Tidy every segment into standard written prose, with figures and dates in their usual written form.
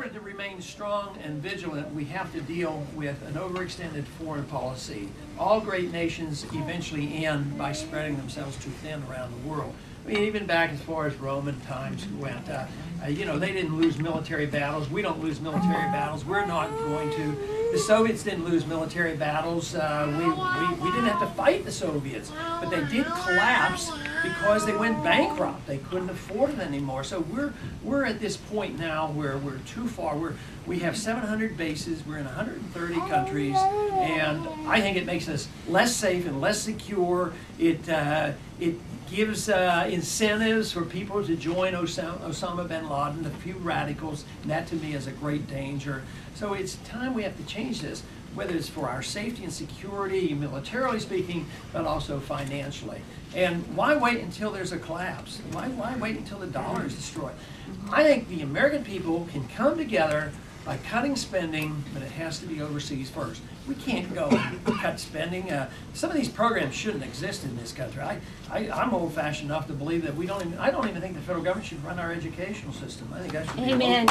order to remain strong and vigilant, we have to deal with an overextended foreign policy. All great nations eventually end by spreading themselves too thin around the world. I mean, even back as far as Roman times went, you know, they didn't lose military battles. We don't lose military battles. We're not going to. The Soviets didn't lose military battles. We didn't have to fight the Soviets, but they did collapse because they went bankrupt. They couldn't afford it anymore. So we're at this point now where we're too far. We have 700 bases. We're in 130 countries, and I think it makes us less safe and less secure. It gives incentives for people to join Osama bin Laden, a few radicals, and that to me is a great danger. So it's time we have to change this, whether it's for our safety and security, militarily speaking, but also financially. And why wait until there's a collapse? Why wait until the dollar is destroyed? I think the American people can come together by cutting spending, but it has to be overseas first. We can't go and cut spending. Some of these programs shouldn't exist in this country. I'm old-fashioned enough to believe that I don't even think the federal government should run our educational system. I think that should be Amen.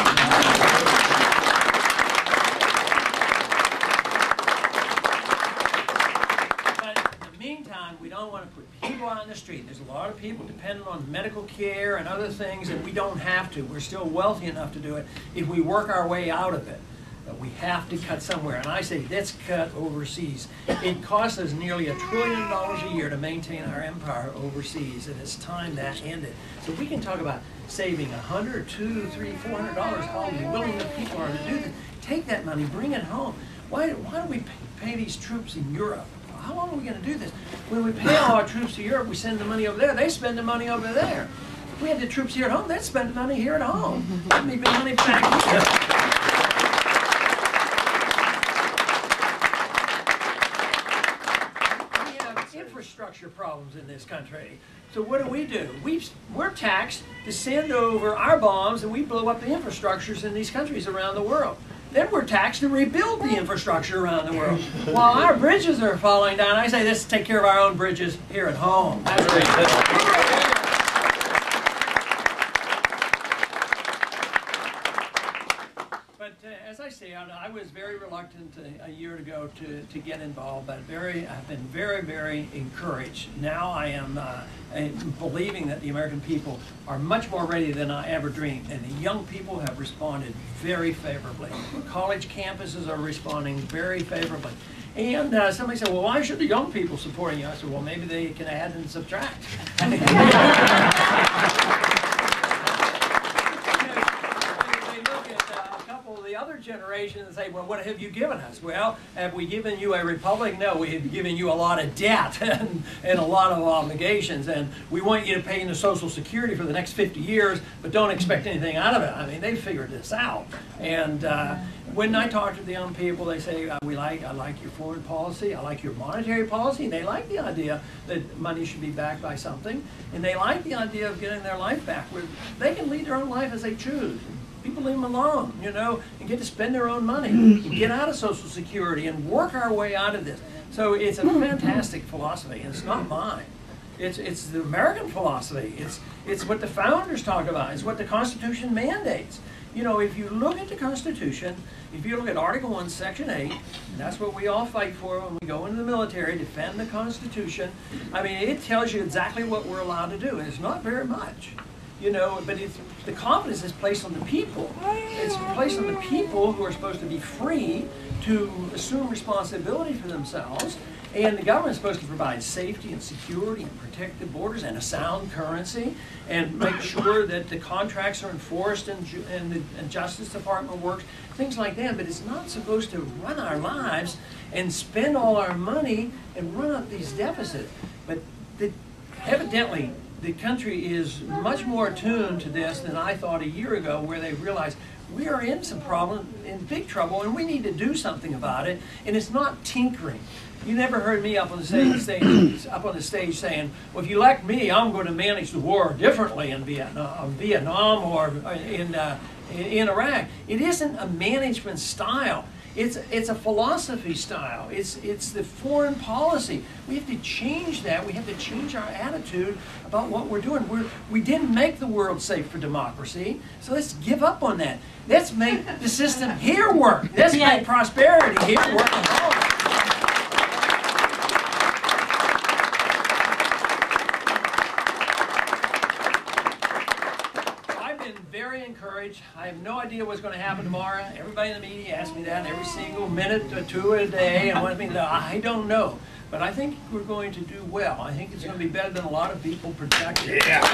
We don't want to put people out in the street. There's a lot of people dependent on medical care and other things, and we don't have to. We're still wealthy enough to do it if we work our way out of it. But we have to cut somewhere, and I say let's cut overseas. It costs us nearly $1 trillion a year to maintain our empire overseas, and it's time that ended. So we can talk about saving $100, $200, $300, $400, how willing the people are to do this. Take that money, bring it home. Why don't we pay these troops in Europe? How long are we going to do this? When we pay all our troops to Europe, we send the money over there. They spend the money over there. If we had the troops here at home, they'd spend the money here at home. Maybe money back here. We have infrastructure problems in this country. So what do? We're taxed to send over our bombs, and we blow up the infrastructures in these countries around the world. Then we're taxed to rebuild the infrastructure around the world. While our bridges are falling down, I say let's take care of our own bridges here at home. That's great. But as I say, I was very reluctant a year ago to get involved, but I've been very, very encouraged. Now I am believing that the American people are much more ready than I ever dreamed, and the young people have responded very favorably. College campuses are responding very favorably. And somebody said, well, why should the young people support you? I said, well, maybe they can add and subtract. Other generations and say, well, what have you given us? Well, have we given you a republic? No, we have given you a lot of debt and a lot of obligations, and we want you to pay into Social Security for the next 50 years, but don't expect anything out of it. I mean, they figured this out. And when I talk to the young people, they say, I like your foreign policy, I like your monetary policy, and they like the idea that money should be backed by something, and they like the idea of getting their life back, where they can lead their own life as they choose. People leave them alone, you know, and get to spend their own money, and get out of Social Security, and work our way out of this. So it's a fantastic philosophy, and it's not mine. It's the American philosophy. It's what the founders talk about. It's what the Constitution mandates. You know, if you look at the Constitution, if you look at Article 1, Section 8, and that's what we all fight for when we go into the military, defend the Constitution. I mean, it tells you exactly what we're allowed to do, and it's not very much. You know, but the confidence is placed on the people. It's placed on the people who are supposed to be free to assume responsibility for themselves, and the government is supposed to provide safety and security and protect the borders and a sound currency and make sure that the contracts are enforced and the Justice Department works, things like that. But it's not supposed to run our lives and spend all our money and run up these deficits. But evidently, the country is much more attuned to this than I thought a year ago, where they realized we are in some problem, in big trouble, and we need to do something about it. And it's not tinkering. You never heard me up on the stage saying, well, if you elect me, I'm going to manage the war differently in Vietnam or in Iraq. It isn't a management style. It's a philosophy style. It's the foreign policy. We have to change that. We have to change our attitude about what we're doing. We didn't make the world safe for democracy, so let's give up on that. Let's make the system here work. Let's make prosperity here work. Very encouraged. I have no idea what's going to happen tomorrow. Everybody in the media asks me that every single minute or two a day, and what I mean, I don't know. But I think we're going to do well. I think it's going to be better than a lot of people projected. Yeah.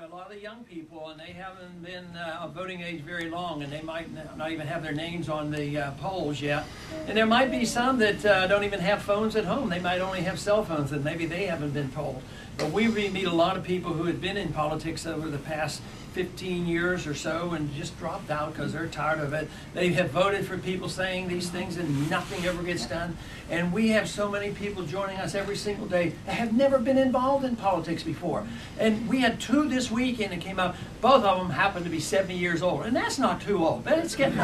A lot of the young people, and they haven't been of voting age very long, and they might not even have their names on the polls yet. And there might be some that don't even have phones at home. They might only have cell phones, and maybe they haven't been polled. But we meet a lot of people who had been in politics over the past 15 years or so and just dropped out because they're tired of it. They have voted for people saying these things and nothing ever gets done. And we have so many people joining us every single day that have never been involved in politics before. And we had 2 this weekend that came up. Both of them happened to be 70 years old. And that's not too old, but it's getting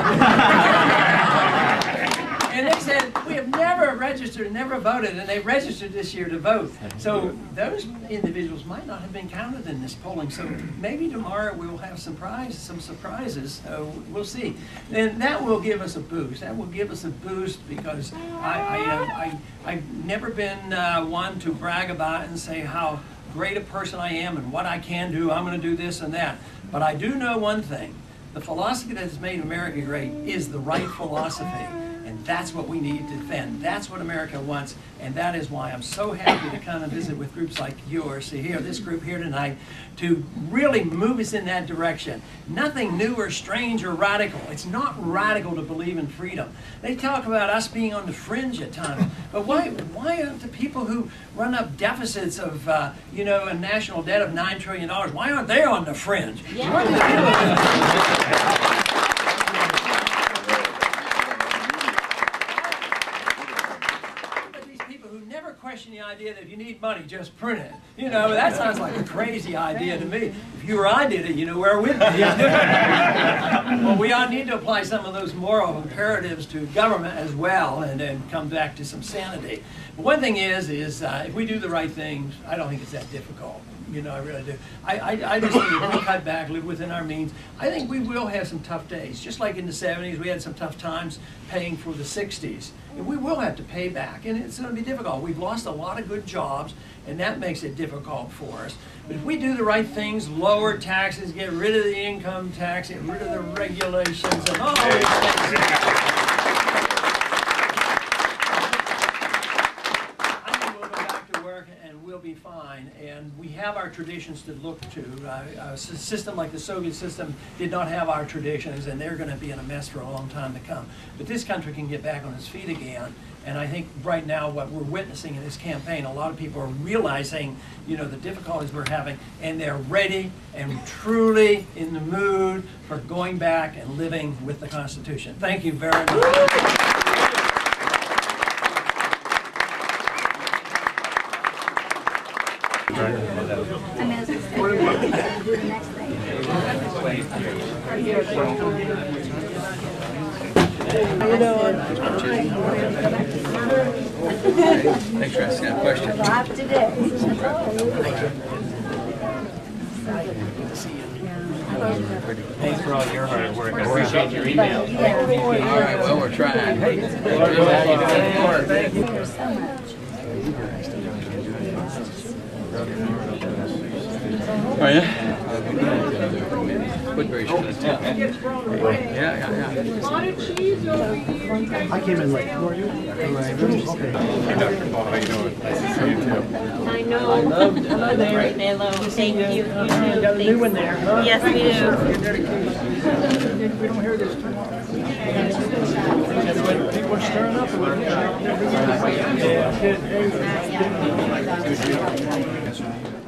And they said, we have never registered, never voted, and they registered this year to vote. So those individuals might not have been counted in this polling. So maybe tomorrow we'll have some surprises. We'll see. And that will give us a boost. That will give us a boost because I've never been one to brag about and say how great a person I am and what I can do. I'm going to do this and that. But I do know one thing. The philosophy that has made America great is the right philosophy. And that's what we need to defend. That's what America wants. And that is why I'm so happy to come and visit with groups like yours, this group here tonight, to really move us in that direction. Nothing new or strange or radical. It's not radical to believe in freedom. They talk about us being on the fringe at times. But why aren't the people who run up deficits of, a national debt of $9 trillion, why aren't they on the fringe? Yeah. Question the idea that if you need money, just print it. That sounds like a crazy idea to me. If you or I did it, we're with me. Well, we all need to apply some of those moral imperatives to government as well, and then come back to some sanity. But one thing is if we do the right things, I don't think it's that difficult. I really do. I just think if we cut back, live within our means, I think we will have some tough days. Just like in the 70s, we had some tough times paying for the 60s. And we will have to pay back, and it's going to be difficult. We've lost a lot of good jobs, and that makes it difficult for us. But if we do the right things, lower taxes, get rid of the income tax, get rid of the regulations, and all these things, we'll be fine, and we have our traditions to look to. A system like the Soviet system did not have our traditions, and they're going to be in a mess for a long time to come. But this country can get back on its feet again, and I think right now what we're witnessing in this campaign, a lot of people are realizing, the difficulties we're having, and they're ready and truly in the mood for going back and living with the Constitution. Thank you very much. Thanks for asking that question. Thanks for all your hard work. I appreciate your email. All right, well, we're trying. Hey, thank you so much. Oh, yeah? Woodbury should have tough. Yeah. I came in late. Who are you? Okay. Hey, Dr. Paul, how you doing? Nice to see you, too. I know. Hello there. Hello. Thank you. You too. Got a new one there, huh? Yes, we We don't hear this too much. People are stirring up a little bit. Yeah, good.